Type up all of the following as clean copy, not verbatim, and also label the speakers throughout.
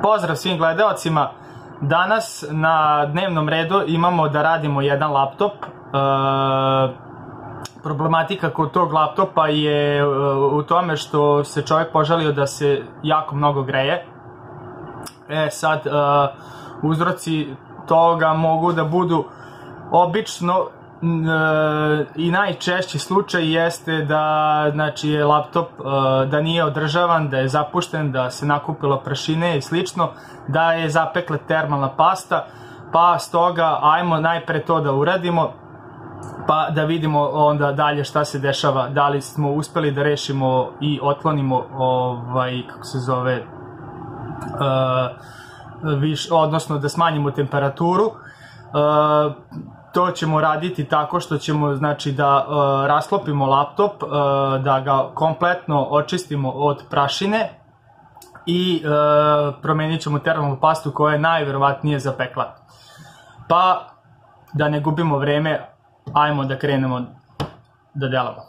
Speaker 1: pozdrav svim gledaocima. Danas na dnevnom redu imamo da radimo jedan laptop. Problematika kod tog laptopa je u tome što se čovjek požalio da se jako mnogo greje. Sad, uzroci toga mogu da budu obično i najčešći slučaj jeste da znači, je laptop da nije održavan, da je zapušten, da se nakupilo prašine i slično, da je zapekla termalna pasta, pa stoga ajmo najpre to da uradimo, pa da vidimo onda dalje šta se dešava, da li smo uspeli da rešimo i otklonimo kako se zove, odnosno da smanjimo temperaturu. To ćemo raditi tako što ćemo znači da rasklopimo laptop, da ga kompletno očistimo od prašine i promenit ćemo termalnu pastu koja je najverovatnije zapekla. Pa da ne gubimo vreme, ajmo da krenemo da delamo.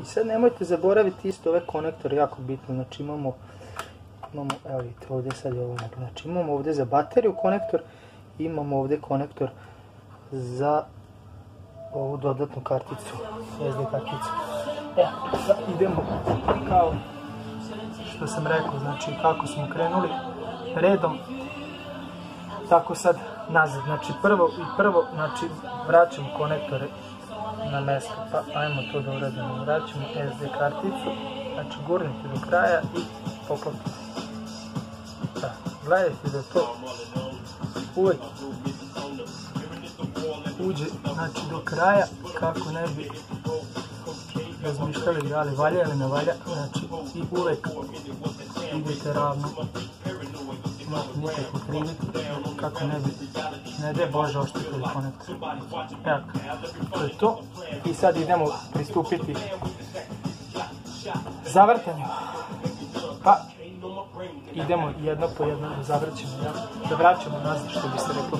Speaker 2: sad nemojte zaboraviti isto ove konektore, jako bitno, znači imamo, evo vidite, ovdje sad je ovo, znači imamo ovdje za bateriju konektor, imamo ovdje konektor za ovu dodatnu karticu, SD karticu. Idemo kao što sam rekao, znači kako smo krenuli redom, tako sad nazad, znači prvo, znači vraćamo konektore na mjesto, pa ajmo to da uradimo, vraćamo SD karticu, znači gurnite do kraja i poklopite. Gledajte da to uvijek uđe, znači do kraja, kako ne bi razmišljali da li valja ili ne valja, znači i uvijek idete ravno, nemate nikakvu kriviti, kako ne bi, ne daj Bože, oštetili konektor. Evo, to je to. I sad idemo pristupiti zavrtanju. Pa idemo jedno po jedno da zavrćemo, da vraćamo nazad, što bi se reklo.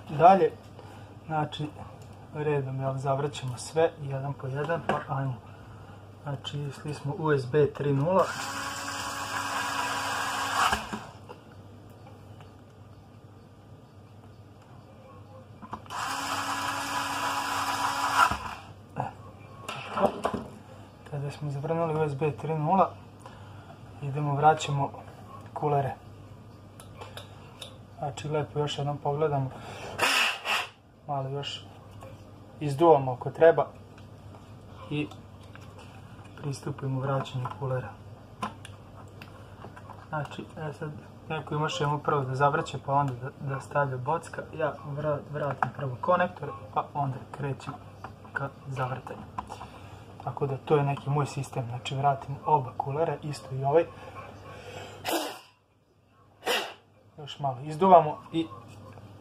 Speaker 2: Dalje, znači redom zavrćemo sve jedan po jedan, pa ajmo. Znači išli smo USB 3.0. Kada smo zavrnuli USB 3.0, idemo vraćamo kulere. Znači lepo još jednom pogledamo, malo još izduvamo ako treba i pristupimo vraćanju kulera. Znači, sad neko imaš jedno prvo da zavrće pa onda da stavlja bocka, ja vratim prvo konektor pa onda krećem ka zavrtanju. Tako da to je neki moj sistem, znači vratim oba kulera, isto i ovaj. Još malo izduvamo i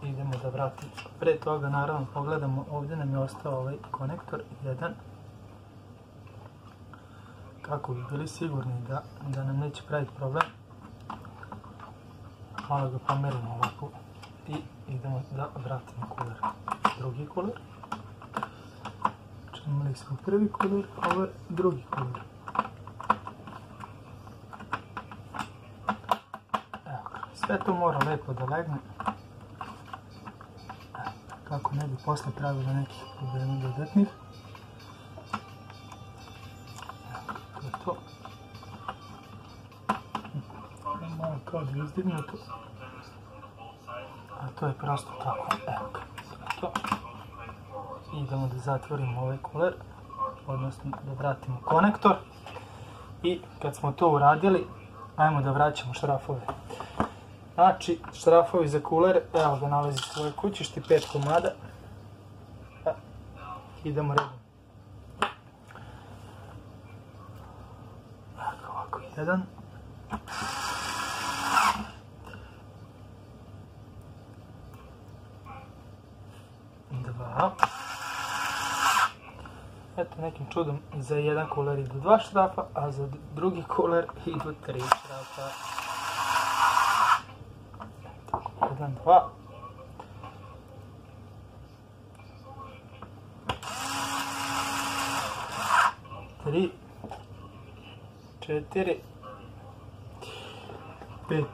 Speaker 2: idemo da vratimo. Pre toga naravno pogledamo, ovdje nam je ostao ovaj konektor jedan. Kako bi bili sigurni da nam neće praviti problem. Malo ga pomerimo ovako i idemo da vratimo kuler. Drugi kuler. Imali smo prvi kuler, ovo je drugi kuler. Sve to mora lepo da legne, kako ne bi posle pravilo nekih problema dodatnih. To je to. Malo kao da je izdignuto. A to je prosto tako. Evo ga, to je to. Idemo da zatvorimo ovaj kuler, odnosno da vratimo konektor. I kad smo to uradili, ajmo da vraćamo šrafove. Znači, šrafovi za kuler, evo ga nalazi u svojoj kućišti, 5 komada. Idemo redom. Ovako, 1. 2. Eto, nekim čudom za jedan kuler idu 2 šrafa, a za drugi kuler idu 3 šrafa. 1, 2. 3, 4, 5.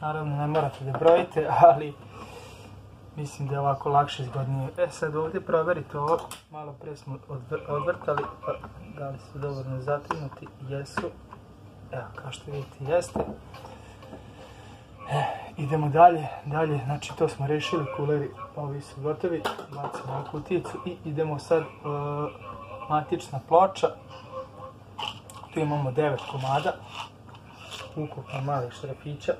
Speaker 2: Naravno ne morate da brojite, ali mislim da je ovako lakše zgodnije. Sad ovdje proverite ovo, malo pre smo odvrtali, pa da li su dovoljno zatrinuti, jesu. Evo, kao što vidite, jeste. Idemo dalje, znači to smo rešili, kuleri ovi su gotovi, bacimo u kutijicu i idemo sad matična ploča. Tu imamo 9 komada, ukupno malih šrafića.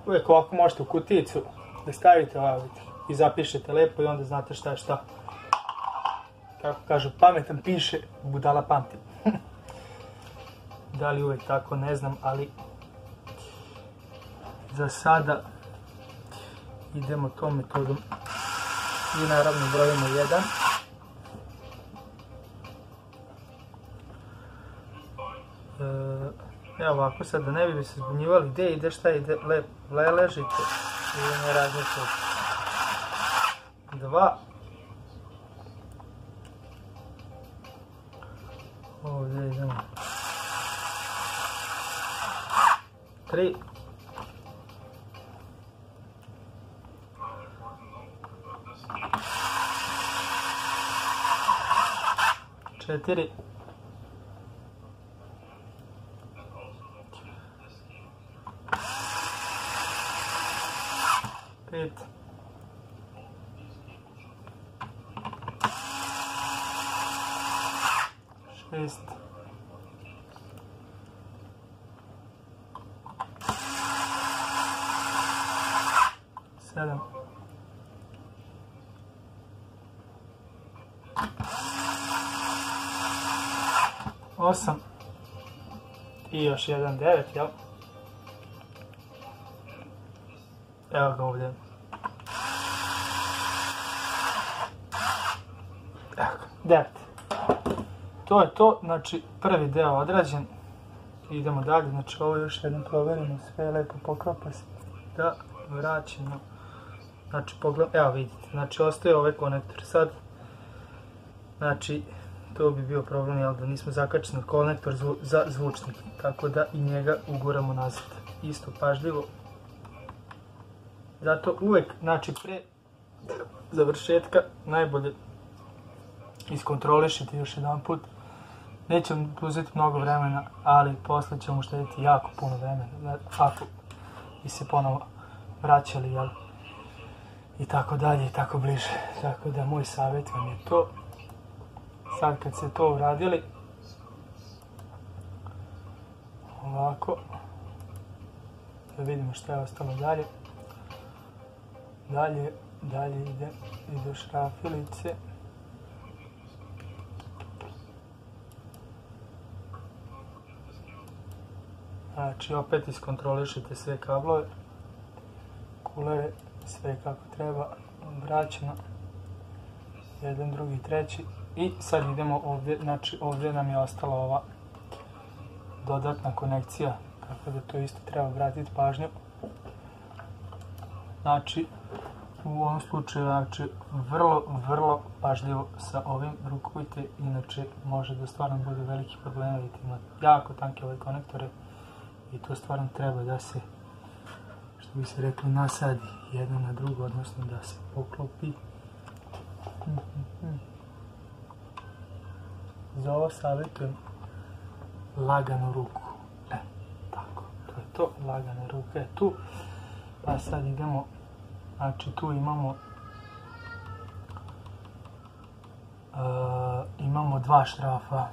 Speaker 2: Uvijek ovako možete u kutijicu da stavite ovdje i zapišete lepo i onda znate šta je šta. kako kažu, pametan piše, budala pamti. Da li uvek tako, ne znam, ali za sada idemo tom metodom i naravno brojimo 1. Evo ovako, sad da ne bi se zbunjivali gdje ide, šta ide, ležite i ne razmišljate. 2. Ovdje idemo. 3. 4. 5. 6. 7. 8. I još jedan 9, jel? Evo ga ovdje. Evo ga, 9. To je to, znači prvi deo odrađen. Idemo dalje, znači ovo još jednom provjerimo, sve je lepo poklapa se. Da, vraćamo. Znači pogledam, evo vidite, znači ostaje ovaj konektor sad. Znači, to bi bio problem, jel da nismo zakačili konektor za zvučnik, tako da i njega uguramo nazad. Isto pažljivo. Zato uvek, znači pre završetka, najbolje iskontrolišite još jedan put. Neće vam uzeti mnogo vremena, ali posle ćemo uštediti jako puno vremena, ako bi se ponovo vraćali, jel? I tako dalje, i tako bliže. Tako da moj savjet vam je to. Sad kad ste to uradili, ovako, da vidimo što je ostalo dalje. Dalje ide šrafilice. Znači opet iskontrolišite sve kablove, kulere, sve kako treba, vraćeno, jedan, drugi, treći. I sad idemo ovdje, znači ovdje nam je ostala ova dodatna konekcija, tako da to isto treba vratiti pažnju. Znači, u ovom slučaju, znači, vrlo pažljivo sa ovim rukujte, inače može da stvarno bude veliki problema, vidite, ima jako tanke ove konektore i to stvarno treba da se, što bi se rekli, nasadi jedno na drugo, odnosno da se poklopi. Za ovo savjetujem laganu ruku. Tako, to je to, lagana ruka je tu. Pa sad idemo, znači tu imamo dva šrafa,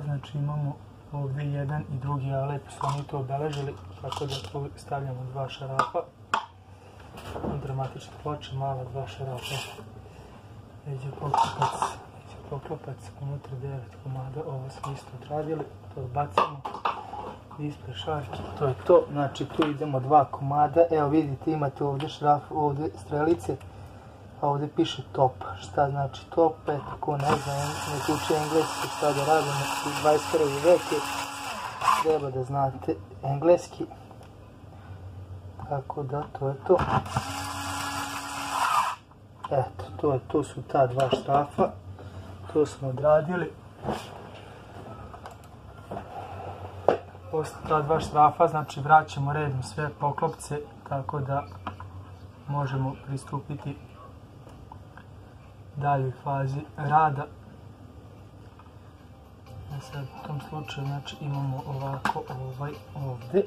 Speaker 2: znači imamo ovdje jedan i drugi, a lepo su oni to obeležili, tako da tu stavljamo dva šarafa. Dramatična ploča, mala dva šarafa. Neđe poklopac, unutra 9 komada, ovo smo isto odradili, to bacamo. Ispred šarke, to je to, znači tu idemo dva komada, evo vidite imate ovdje šraf, ovdje strelice, a ovdje piše top. Šta znači top? Eto, ko ne zna, nek uči engleski, šta da radimo u 21. veke, treba da znate engleski, tako da to je to. Eto, to su ta dva šrafa, to smo odradili. Posle ta dva šrafa, znači vraćamo redom sve poklopce, tako da možemo pristupiti daljoj fazi rada. Sad u tom slučaju, znači imamo ovako ovdje.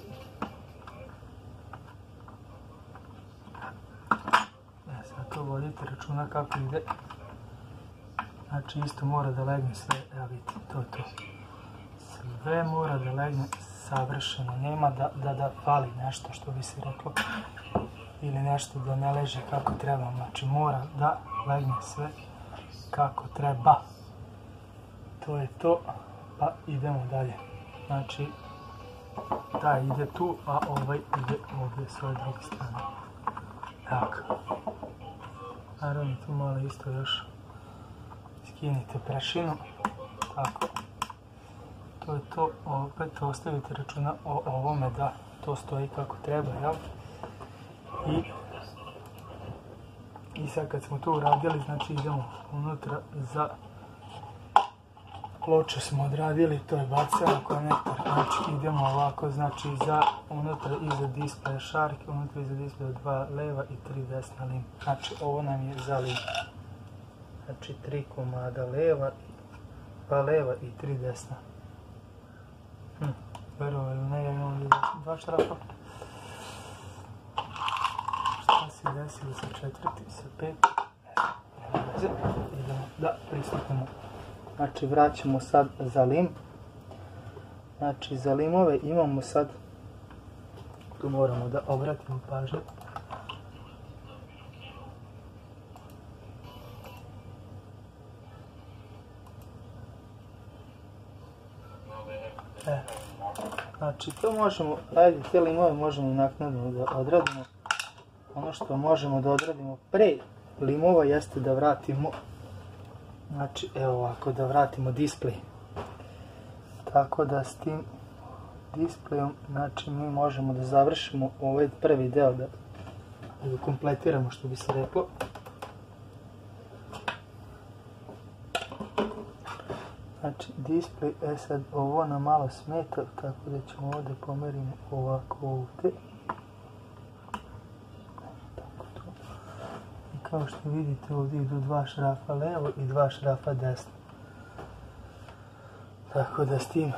Speaker 2: Sad to vodite računa kako ide. Znači isto mora da legne sve, evo vidite, to je to. Sve mora da legne savršeno, nema da fali nešto, što bi se reklo, ili nešto da ne leže kako treba, znači mora da legne sve kako treba. To je to, pa idemo dalje. Znači, taj ide tu, a ovaj ide ovdje s ove druge strane. Tako. Naravno tu malo isto još skinite prašinu. Tako. To je to, opet ostavite računa o ovome da to stoji kako treba, jel? I sad kad smo to uradili, znači idemo unutra za ploču smo odradili, to je bacila konektor, znači idemo ovako, znači za unutra iza displeja šarke, unutra iza displeja 2 leva i 3 desna lim. Znači ovo nam je za lim. Znači 3 komada leva, 2 leva i 3 desna. Verovali ili ne, ja imam ovdje 2 šrafa. Šta se desilo sa 4, sa 5? Idemo da pristupimo. Znači vraćamo sad za lim. Znači za limove imamo sad, tu moramo da obratimo pažnju. Znači to možemo, ajde te limove možemo naknadno da odradimo. Ono što možemo da odradimo pre limova jeste da vratimo, znači evo ovako, da vratimo display. Tako da s tim displejom, znači mi možemo da završimo ovaj prvi deo, da ga kompletiramo što bi se reklo. Znači display, sad ovo nam malo smeta, tako da ćemo ovdje pomerimo ovako ovdje. Tako to. I kao što vidite ovdje idu 2 šrafa levo i 2 šrafa desno. Tako da s tim,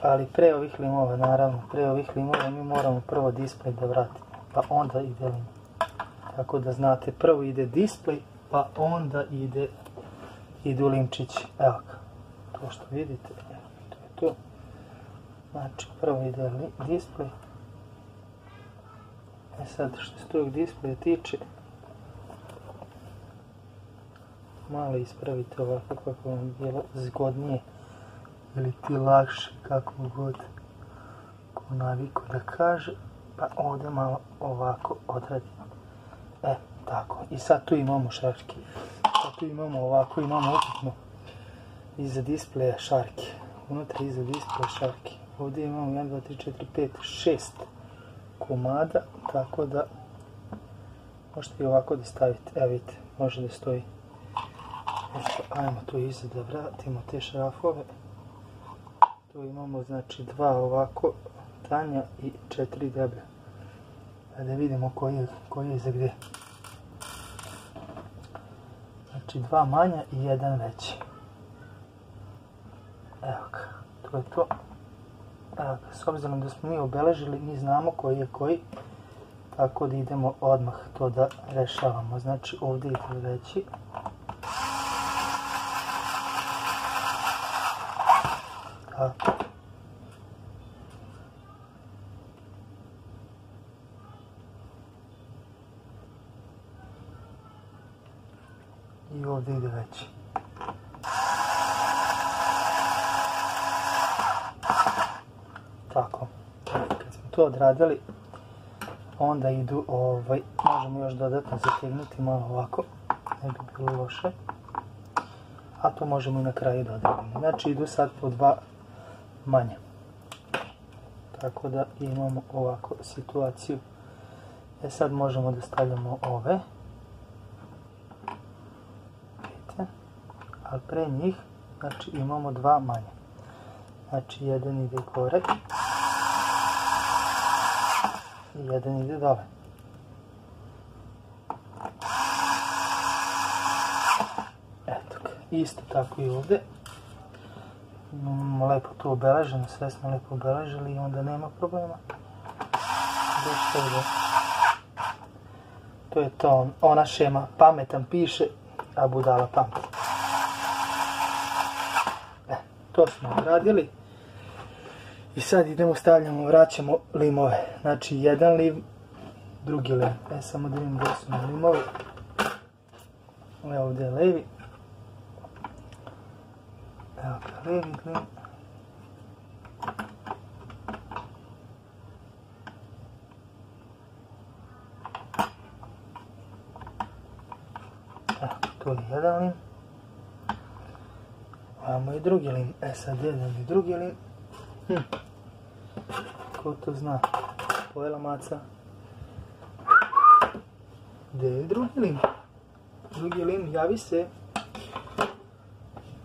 Speaker 2: ali pre ovih limova, naravno, pre ovih limova mi moramo prvo display da vratimo, pa onda ide lim. Tako da znate, prvo ide display, pa onda idu limčići. Evo ga. To što vidite, to je to. Znači prvo ide display. Sad što se tog displaya tiče, malo ispravite ovako kako vam bilo zgodnije ili ti lakše, kako god ko naviku da kaže, pa ovdje malo ovako odradimo. Tako, i sad tu imamo šarke. Sad tu imamo ovako, imamo ukupno iza displeja šarke, unutra iza displeja šarke. Ovdje imamo 1, 2, 3, 4, 5, 6 komada, tako da možete i ovako da stavite, evo vidite, može da stoji. Ajmo tu iza da vratimo te šrafove. Tu imamo znači 2 ovako tanja i 4 deblja. Da vidimo koji je za gdje. Znači 2 manja i 1 veći. Evo ga, to je to. Evo ga, s obzirom da smo mi obeležili, mi znamo koji je koji, tako da idemo odmah to da rešavamo. Znači ovdje ide veći. Tako. I ovdje ide veći. Tako, kad smo to odradili, onda idu, možemo još dodatno zategnuti malo ovako, ne bi bilo loše, a to možemo i na kraju da odradimo. Znači idu sad po 2 manje, tako da imamo ovako situaciju. Sad možemo da stavljamo ove, vidite, ali pre njih, znači imamo 2 manje. Znači jedan ide gore i jedan ide dole. Eto ga, isto tako i ovdje. Imamo lepo to obeleženo, sve smo lepo obeležili i onda nema problema. To je to, ona šema, pametan piše, a budala pameti. To smo odradili. I sad idemo, stavljamo, vraćamo limove. Znači jedan lim, drugi lim. Samo da vidim gdje su na limovi. Evo ovdje je levi. Evo ga, lijevi klin. Evo, to je jedan lim. Imamo i drugi lim. Sad jedan i drugi lim. Ko to zna? Pojela maca. Gdje je drugi lim? Drugi lim, javi se.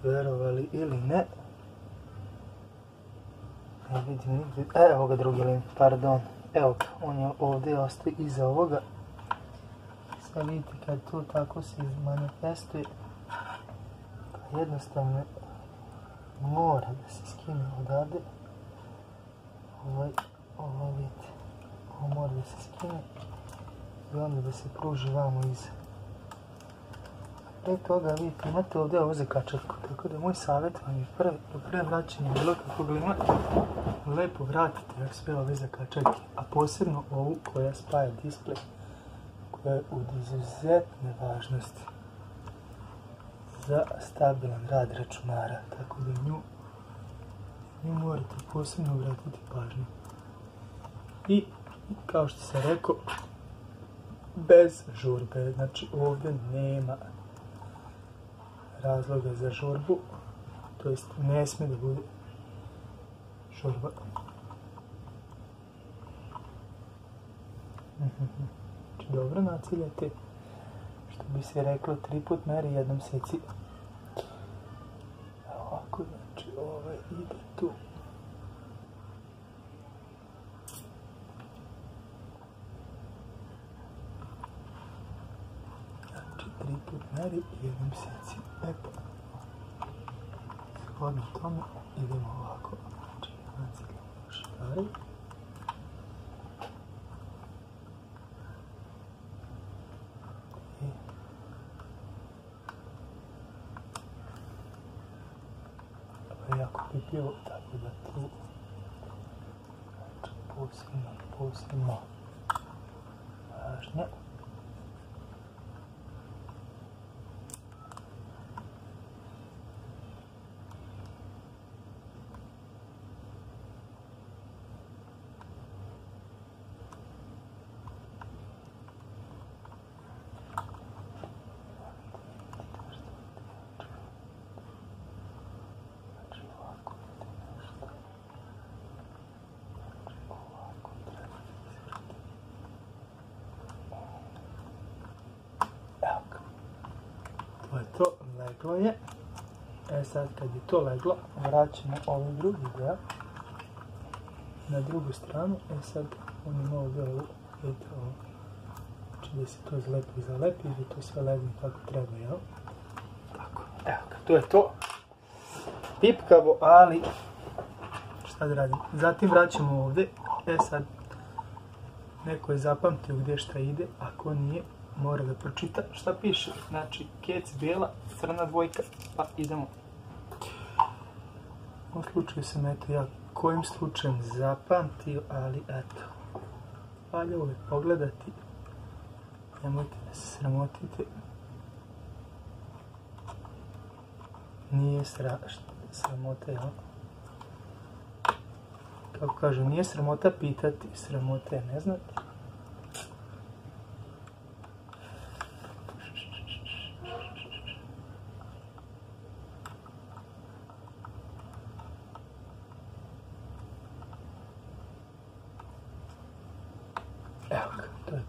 Speaker 2: Verovali ili ne. Ne vidim nigdje. Evo ga drugi lim, pardon. Evo ga, on je ovdje ostaje iza ovoga. Sad vidite kad to tako se manifestuje. Jednostavno mora da se skine odavde. Ovo vidite. Ovo mora da se skine. I onda da se pruži vamo iza. Pre toga vidite, imate ovdje ovo za kačetku, tako da moj savjet vam je pre vraćanje bilo kakvog lima, lepo vratite sve ove za kačetke, a posebno ovu koja spaja display, koja je od izuzetne važnosti za stabilan rad računara, tako da nju morate posebno vratiti pažnju. I, kao što sam rekao, bez žurbe, znači ovdje nema razloga za žurbu, to jest ne smije da bude žurba. Znači dobro naciljate, što bi se reklo 3 put meri, jednom seci. Ovako, znači ovaj ide tu. Znači 3 put meri i jednom seci. Epo. Shodno tome idemo ovako. Znači naciljamo škare. Jako pipljivo, tako da tu posebno važno. To leglo je. Sad kad je to leglo, vraćamo ovaj drugi deo na drugu stranu. Sad on ima ovdje ovo, vidite ovo. Znači da se to zalepi i da to sve legne kako treba, jel? Tako, evo ga, to je to. Pipkavo, ali šta da radim? Zatim vraćamo ovdje. Sad neko je zapamtio gdje šta ide, ako nije, mora da pročita šta piše. Znači, kec bijela, crna dvojka, pa idemo. U ovom slučaju sam ja kojim slučajem zapamtio, ali eto. Valja uvijek pogledati. Nemojte da se sramotite. Nije sramota, jel? Kako kažu, nije sramota pitati, sramota je ne znati.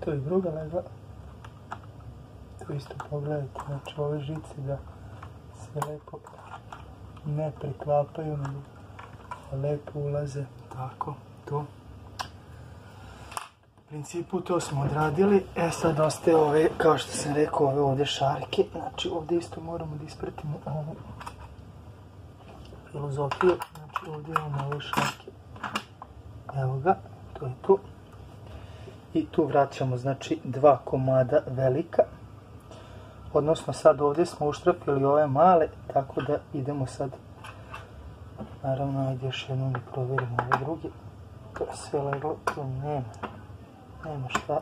Speaker 2: To je druga legla. To isto pogledajte, znači ove žice da se lepo ne preklapaju, nego lepo ulaze, tako, to. U principu to smo odradili, sad ostaje ove, kao što sam rekao, ove ovdje šarke, znači ovdje isto moramo da ispratimo ovu filozofiju, znači ovdje imamo ove šarke, evo ga, to je to. I tu vraćamo, znači, 2 komada velika. Odnosno, sad ovdje smo uštrapili ove male, tako da idemo sad. Naravno, ajde još jednom da provjerimo ove druge. To je sve leglo, to nema šta.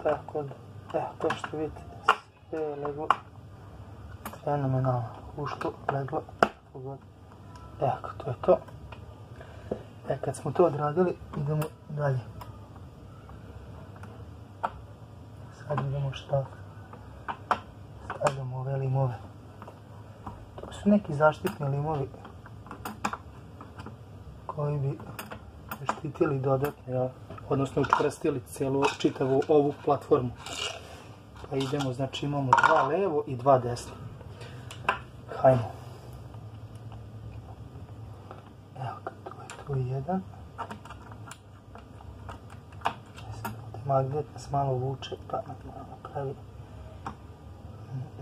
Speaker 2: Tako da, evo, kao što vidite, sve je leglo Fenomenalno. Ušlo, leglo, pogod. Evo, to je to. Kad smo to odradili, idemo dalje. Sad idemo šta? Stavljamo ove limove. To su neki zaštitni limovi koji bi štitili dodatno, odnosno učvrstili čitavu ovu platformu. Pa idemo, znači imamo 2 levo i 2 desno. Hajmo. Evo ga, tu je jedan. Magnet nas malo vuče, pa malo pravi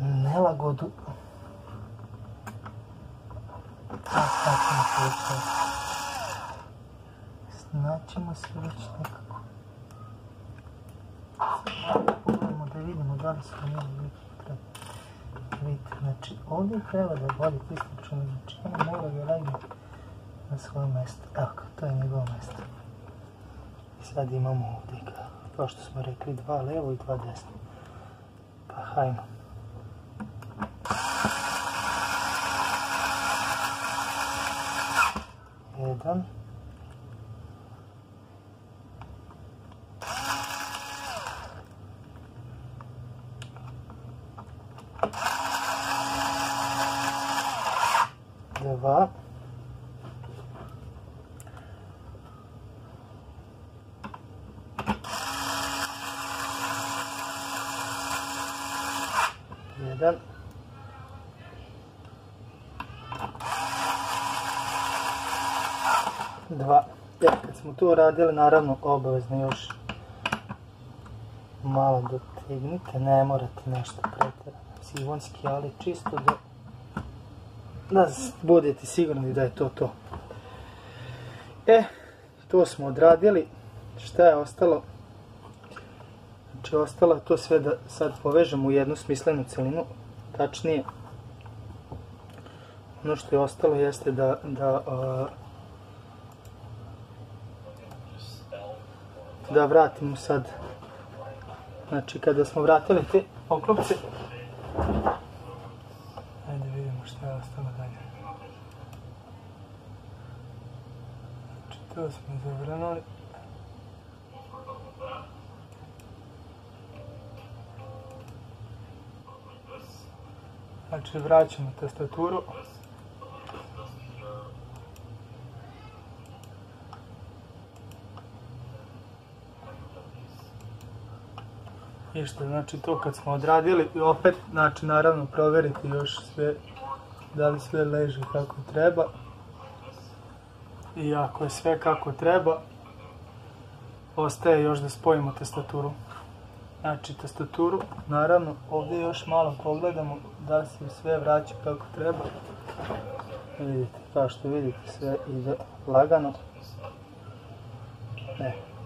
Speaker 2: nelagodu. Snaćemo se već nekako. Pogledamo da vidimo da li smo imali vidite, znači ovdje treba da vodi pristučeno, znači ono mora da legne na svoje mjesto. Evo ga, to je njegovo mjesto. I sad imamo ovdje, kao što smo rekli, 2 levo i 2 desno. Pa hajmo. Jedan. Dva. Jedan. Dva. Kad smo to uradili, naravno obavezno još malo dotegnite, ne morate nešto pretjerano sivonski, ali čisto da budete sigurni da je to to. To smo odradili. Šta je ostalo? Znači ostalo je to sve da sad povežemo u jednu smislenu celinu. Tačnije, ono što je ostalo jeste da vratimo sad. Znači kada smo vratili te oklopce, ajde vidimo što je ostalo dalje. Znači to smo zavrnuli. Znači vraćamo tastaturu. I što znači to kad smo odradili i opet, znači naravno provjeriti još sve, da li sve leži kako treba. I ako je sve kako treba, ostaje još da spojimo tastaturu. Znači tastaturu, naravno ovdje još malo pogledamo da se sve vraća kako treba. Vidite, kao što vidite sve ide lagano.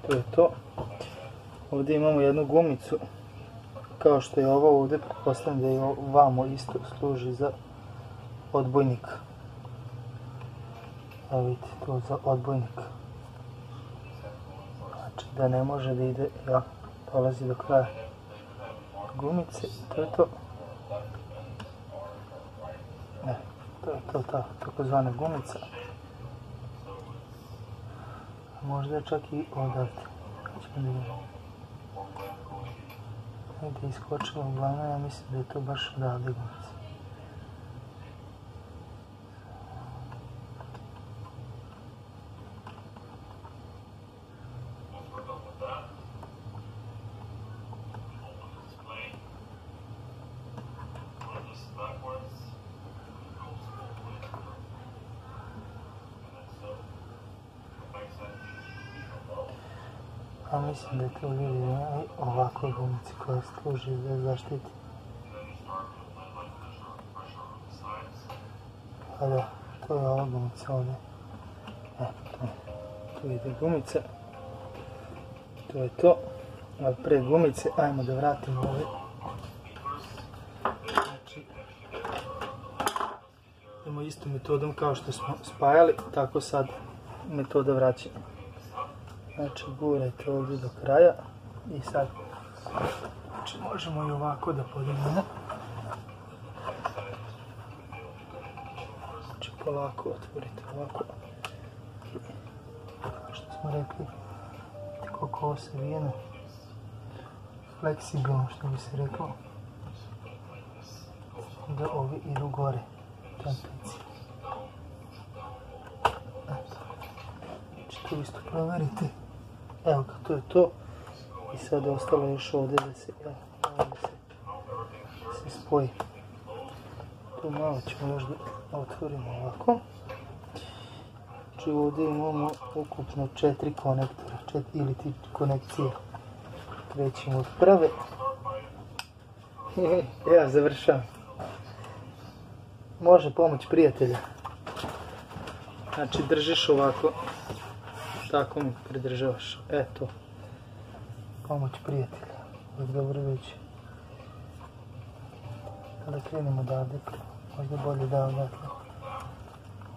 Speaker 2: To je to. Ovdje imamo jednu gumicu, kao što je ovo ovdje, pretpostavljam da je ovamo isto služi za odbojnik. Evo vidite, to za odbojnik. Znači da ne može da ide, dolazi do kraja gumice, to je to. To je to, ta takozvana gumica. Možda je čak i odavde. Negdje je iskočilo, uglavnom ja mislim da je to baš odavde gumica. A mislim da je to vidi ovakve gumice koja služi da zaštiti. A da, to je ova gumica ovdje. Tu ide gumica. To je to. A pre gumice, ajmo da vratimo ove. Znači, idemo istom metodom kao što smo spajali, tako sad metoda vraćanja. Znači gurajte ovdje do kraja i sad znači, možemo i ovako da podignemo. polako otvorite ovako. Što smo rekli, koliko ovo savijeno, fleksibilno što bi se reklo, da ovi idu gore, tempici. Znači to isto provjerite. Evo ga, to je to. I sad je ostalo još ovdje da se spoji. Tu malo ćemo još da otvorimo ovako. Znači ovdje imamo ukupno 4 konektora, ili ti konekcije. Krećemo od prve. Ja završavam. Može pomoć prijatelja. Znači držiš ovako. Tako mi pridržavaš. Eto. Pomoć prijatelja. Dobro već. Kada krenemo odavde, možda bolje da odatle.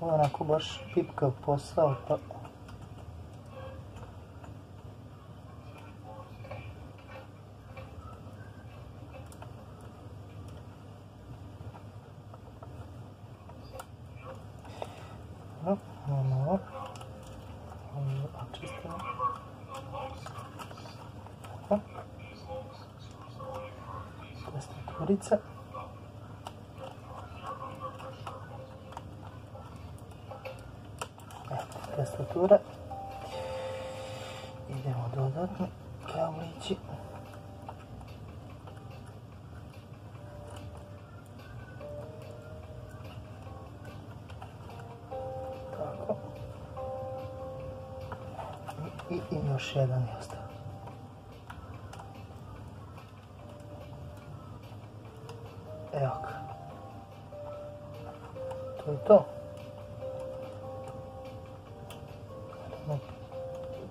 Speaker 2: Ovo je onako baš pipkav posao, pa... Imamo ovo. Ovo je očisteno. Tastaturica. Tastatura. Idemo dodatno kablići. Tako. I još jedan je ostao. Evo ga. To je to.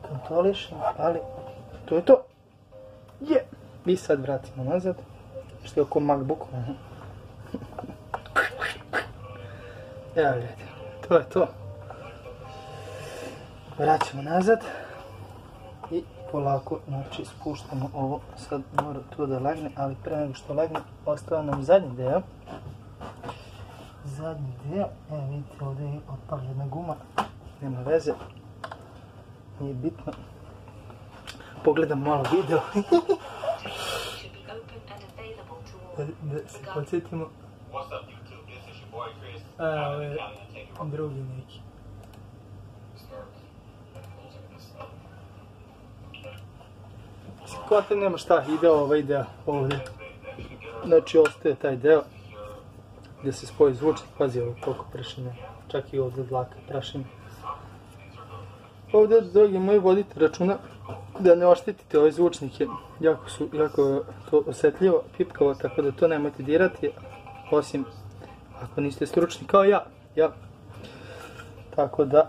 Speaker 2: Kontrolišem, ali to je to. Je! I sad vratimo nazad. Što je oko MacBooku. Evo ljudi, to je to. Vraćamo nazad. I polako, znači, spuštamo ovo. Sad mora to da legne, ali pre nego što legne, ostao nam zadnji deo. Zadnji deo, evo vidite, ovdje je otpala jedna guma. Nema veze. Nije bitno. Pogledam malo video. Da se podsjetimo. A, ovo je drugi neki. Skvate nema šta, ide ovaj deo ovdje. Znači ostaje taj deo gdje se spoji zvučnik. Pazi ovo koliko prašine. Čak i ovdje dlaka prašine. Ovdje, dragi moji, vodite računa da ne oštetite ove zvučnike. Jako to osjetljivo, pipkavo, tako da to nemojte dirati. Osim ako niste stručni kao ja. Tako da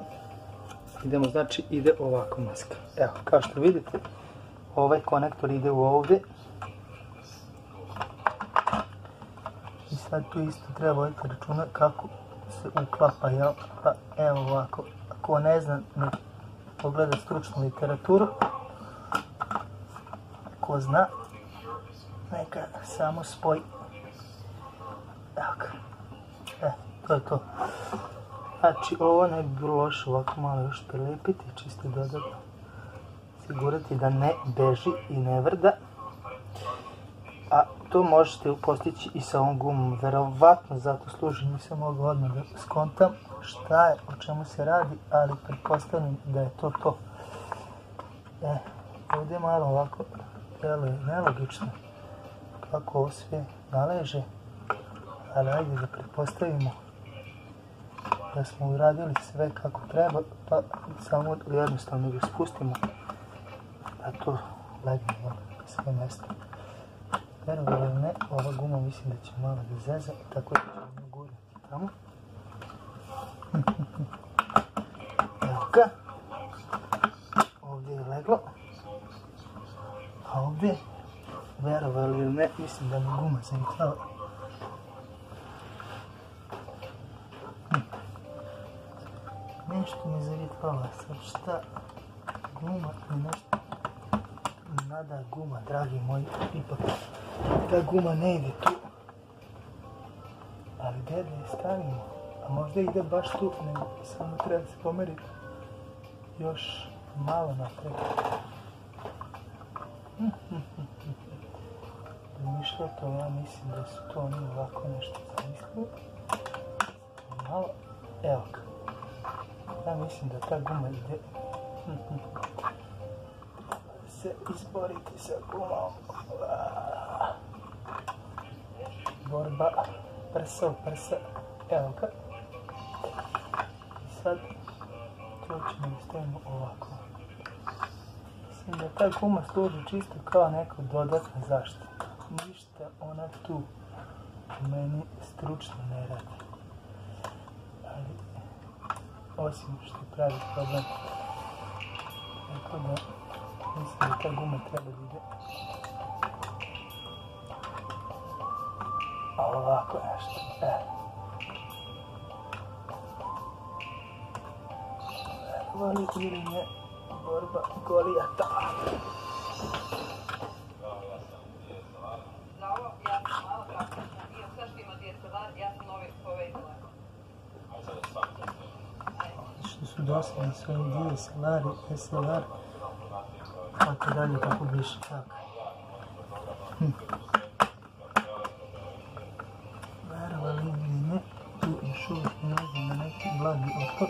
Speaker 2: idemo, znači ide ovako maska. Evo, kao što vidite, ovaj konektor ide u ovdje. I sad tu isto treba voditi računa kako se uklapa, jel? Pa evo ovako, ako ne zna, nek pogleda stručnu literaturu. Ko zna, neka samo spoji. Evo ga. To je to. Znači, ovo ne bi bilo loše ovako malo još prelepiti, čisto dodatno sigurati da ne beži i ne vrda. A to možete postići i sa ovom gumom. Verovatno zato služi, nisam mogao odmah da skontam šta je, o čemu se radi, ali pretpostavljam da je to to. Ovdje malo ovako deluje nelogično kako ovo sve naleže, ali ajde da pretpostavimo da smo uradili sve kako treba, pa samo jednostavno ga spustimo da to legne na sve mjesto. Verovali ili ne, ova guma mislim da će malo da zeza, tako da ćemo gurati tamo. Evo ga. Ovdje je leglo. A ovdje, verovali ili ne, mislim da mi guma zavitala. Nešto mi zavitala, sad šta? Guma i nešto. Nada guma, dragi moji, ipak ta guma ne ide tu. Ali gdje da je stavimo? A možda ide baš tu, nego samo treba da se pomeri još malo napred. Mišljao to, ja mislim da su to oni ovako nešto zamislili. Malo, evo ga. Ja mislim da ta guma ide. Se izboriti sa gumom. Borba prsa u prsa. Evo ga. I sad to ćemo da stavimo ovako. Mislim da ta guma služi čisto kao neka dodatna zaštita. Ništa ona tu u meni stručno ne radi. Ali, osim što pravi problem. Tako da, mislim da ta guma treba da ide. Ovako nešto, Verovali ili ne, borba Golijata. Što su dosadni svoji DSLR i SLR, tako dalje, kako biše, tako. Verovali ili ne, tu još uvijek nalazim na neki blagi otpor.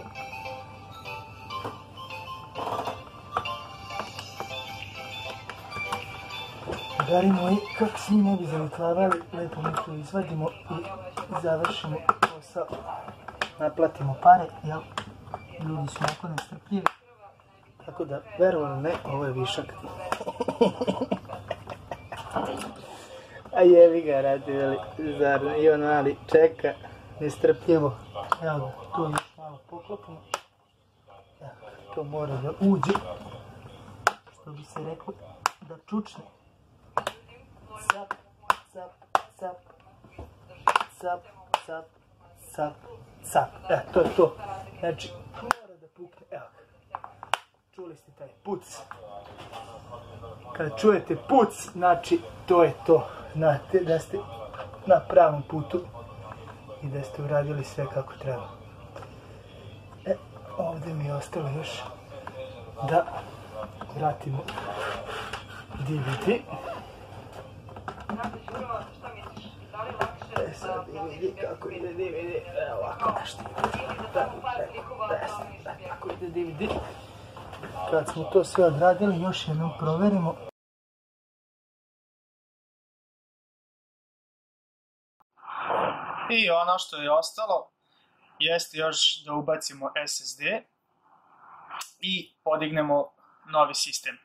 Speaker 2: Drugari moji, kako svi ne bi zavitlavali, lepo mi to izvadimo i završimo posao. Naplatimo pare, jel? Ljudi su jako nestrpljivi. Tako da, verovali ne, ovo je višak. A jebi ga, radili, zar i on mali čeka, nestrpljivo. Evo ga, to još malo poklopimo. Evo, to mora da uđe. Što bi se reklo, da čučne. Cap, cap, cap, cap, cap, cap, cap. To je to. Znači, mora da pukne. Evo ga. Čuli ste taj puc. Kada čujete puc, znači, to je to. Znate da ste na pravom putu i da ste uradili sve kako treba. Ovdje mi je ostalo još da vratimo DVD. Sad DVD, kako ide DVD, ovako nešto. Tako ide DVD. Kad smo to sve odradili, još jednom proverimo.
Speaker 1: I ono što je ostalo jeste još da ubacimo SSD i podignemo novi sistem.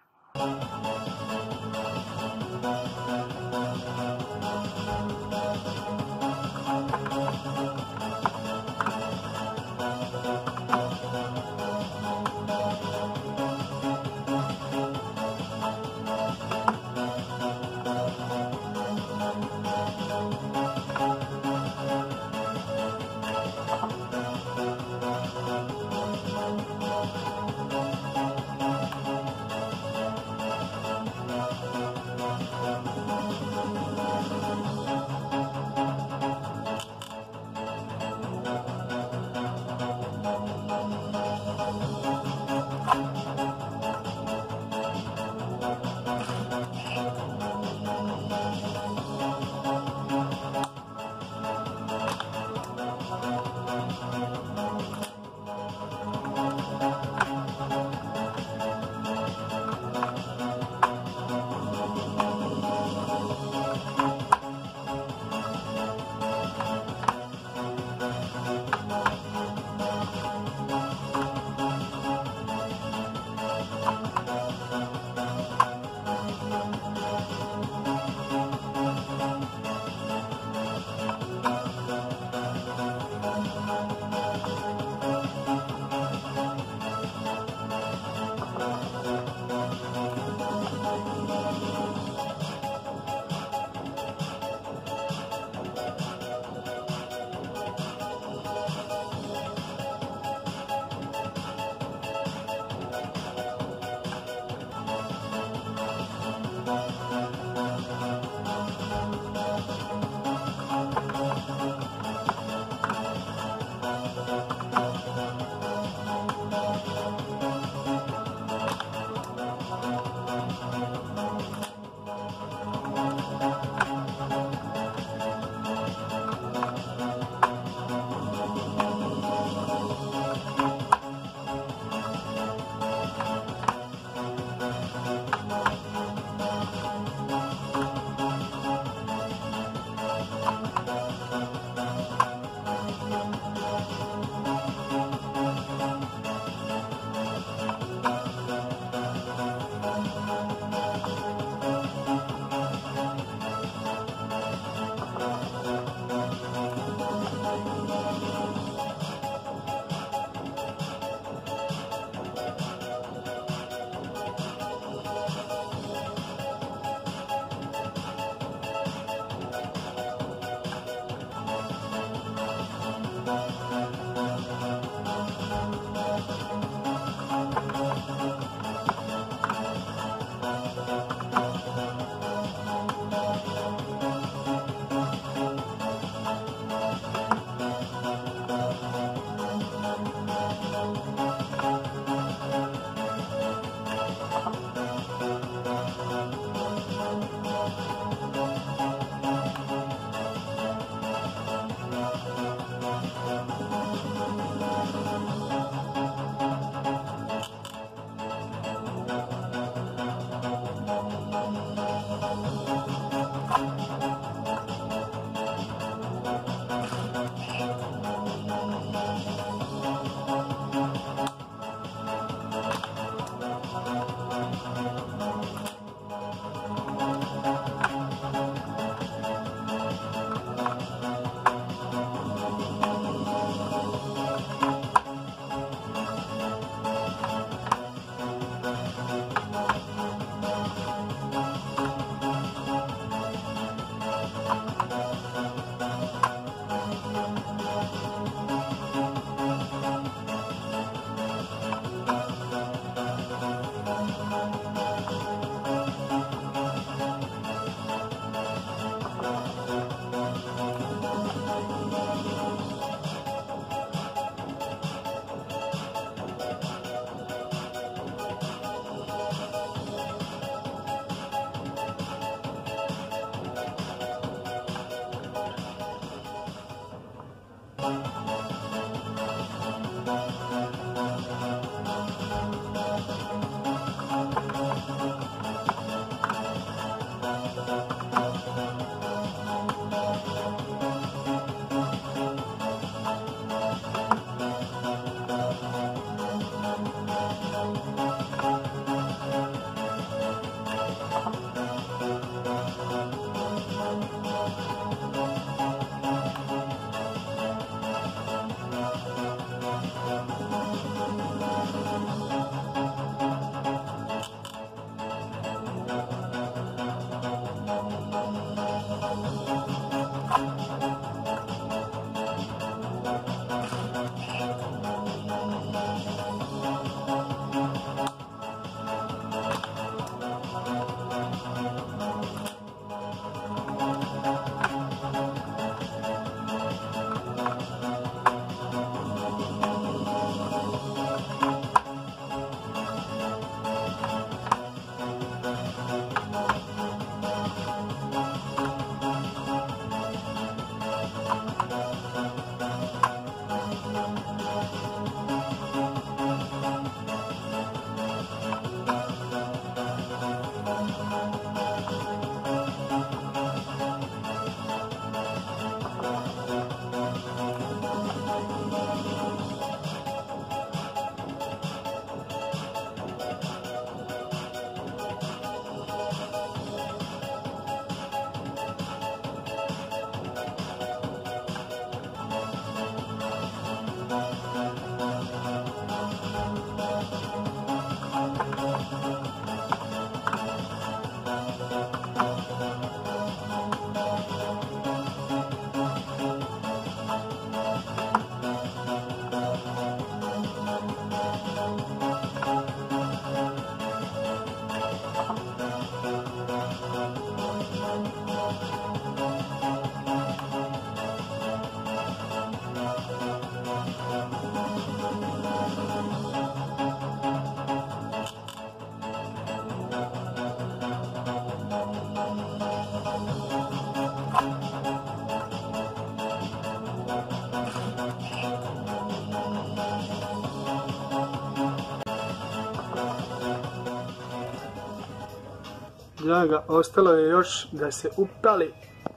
Speaker 2: Draga, ostalo je još da se upali,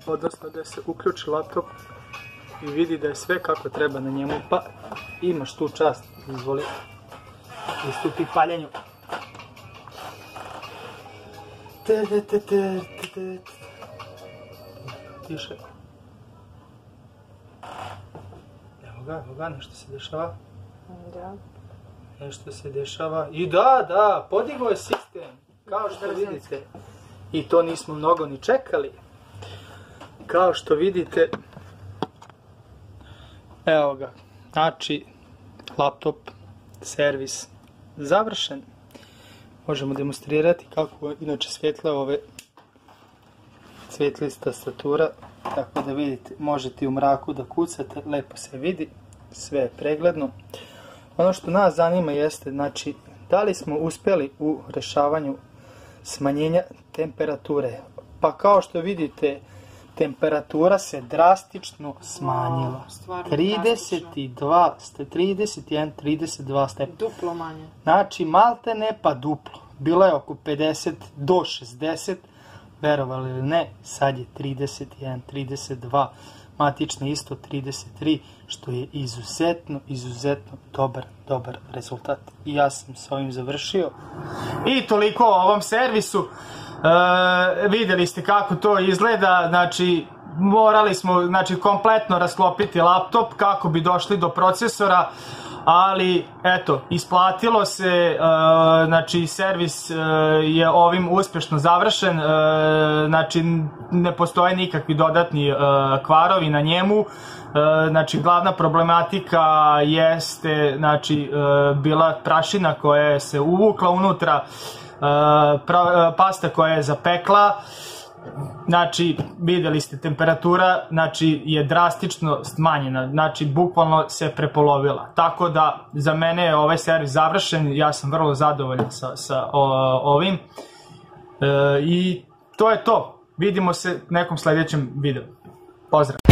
Speaker 2: odnosno da se uključi laptop i vidi da je sve kako treba na njemu, pa imaš tu čast, izvoli, pristupi paljenju. Tiše. Evo ga, nešto se dešava.
Speaker 3: Da.
Speaker 2: Nešto se dešava. I da, podigao je sistem, kao što vidite. I to nismo mnogo ni čekali. Kao što vidite, evo ga, znači, laptop, servis, završen. Možemo demonstrirati kako inače svijetle ove svjetlista tastatura, tako da vidite, možete u mraku da kucate, lepo se vidi, sve je pregledno. Ono što nas zanima jeste, znači, da li smo uspjeli u rešavanju smanjenja temperature. Pa kao što vidite, temperatura se drastično smanjila. 31, 32 stepen.
Speaker 3: Duplo manje.
Speaker 2: Znači, malte ne pa duplo. Bilo je oko 50 do 60, verovali ili ne, sad je 31, 32, matična isto 33, što je izuzetno dobar rezultat. I ja sam s ovim završio.
Speaker 1: I toliko o ovom servisu. Vidjeli ste kako to izgleda, znači morali smo kompletno rasklopiti laptop kako bi došli do procesora, ali eto, isplatilo se, znači servis je ovim uspješno završen, znači ne postoje nikakvi dodatni kvarovi na njemu. Znači glavna problematika jeste, znači, bila prašina koja se uvukla unutra, pasta koja je zapekla. Znači, vidjeli ste, temperatura, znači, je drastično smanjena, znači, bukvalno se prepolovila. Tako da, za mene je ovaj servis završen, ja sam vrlo zadovoljan sa ovim. I to je to. Vidimo se u nekom sljedećem videu. Pozdrav!